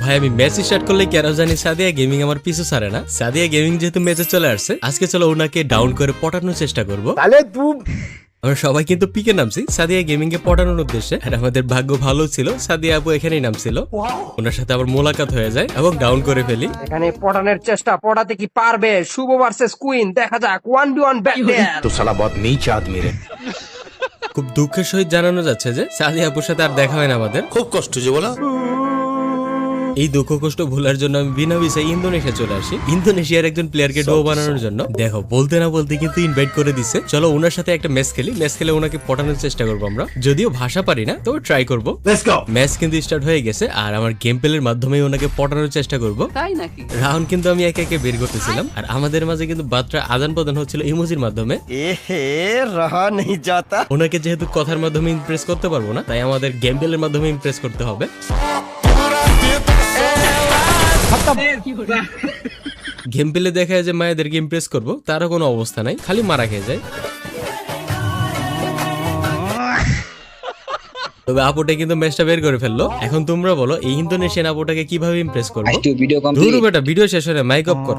ভাই আমি match start করলে কেন জানি সাদিয়া গেমিং আমার পিছু ছাড়ে না। সাদিয়া গেমিং যেহেতু ম্যাচে চলে আসছে, আজকে চলো ওনাকে ডাউন করে পটানোর চেষ্টা করবো। আমরা সবাই কিন্তু পিকে নামছি সাদিয়া গেমিং কে পটানোর উদ্দেশ্যে। আর আমাদের ভাগ্য ভালো ছিল, সাদিয়া আপু এখানেই নামছিল। ওনার সাথে আবার মোলাকাত হয়ে যায় এবং ডাউন করে ফেলি। এখানে পটানোর চেষ্টা, পটাতে কি পারবে? শুভ ভার্সেস কুইন, দেখা যাক 1v1 ব্যাটল। तो साला बहुत नीच आदमी रे। খুব দুঃখের সহিত জানানো যাচ্ছে যে সাদিয়া আপুর সাথে আর দেখা হয় না আমাদের। खूब कष्ट जो बोला। এই দুঃখ কষ্ট ভুলার জন্য আমি বিনা ভিসায় ইন্দোনেশিয়া চলে আসি, ইন্দোনেশিয়ার একজন প্লেয়ারকে ডো বানানোর জন্য। দেখো বলতে না বলতে কিন্তু ইনভাইট করে দিচ্ছে। চলো ওনার সাথে একটা ম্যাচ খেলি, ম্যাচ খেলে ওনাকে পটানোর চেষ্টা করবো আমরা। যদিও ভাষা পারি না, তো ট্রাই করবো। ম্যাচ কিন্তু স্টার্ট হয়ে গেছে আর আমার গেম প্লের মাধ্যমে ওনাকে পটানোর চেষ্টা করবো। তাই নাকি? রাউন্ড কিন্তু আমি একে একে বের করতেছিলাম আর আমাদের মাঝে কিন্তু বার্তা আদান প্রদান হচ্ছিল ইমোজির মাধ্যমে। रहा नहीं जाता। ওনাকে যেহেতু কথার মাধ্যমে ইমপ্রেস করতে পারবো না, তাই আমাদের গেম প্লের মাধ্যমে ইমপ্রেস করতে হবে। গেম প্লে দেখা যায় যে মায়েদেরকে ইমপ্রেস করবো, তারও কোনো অবস্থা নাই, খালি মারা খেয়ে যায়। তবে আপুটা কিন্তু ম্যাচটা বের করে ফেললো। এখন তোমরা বলো এই ইন্দোনেশিয়ান আপুটাকে কিভাবে ইমপ্রেস করবো? ধুরু বেটা, ভিডিও শেষ হলে মাইক অফ কর।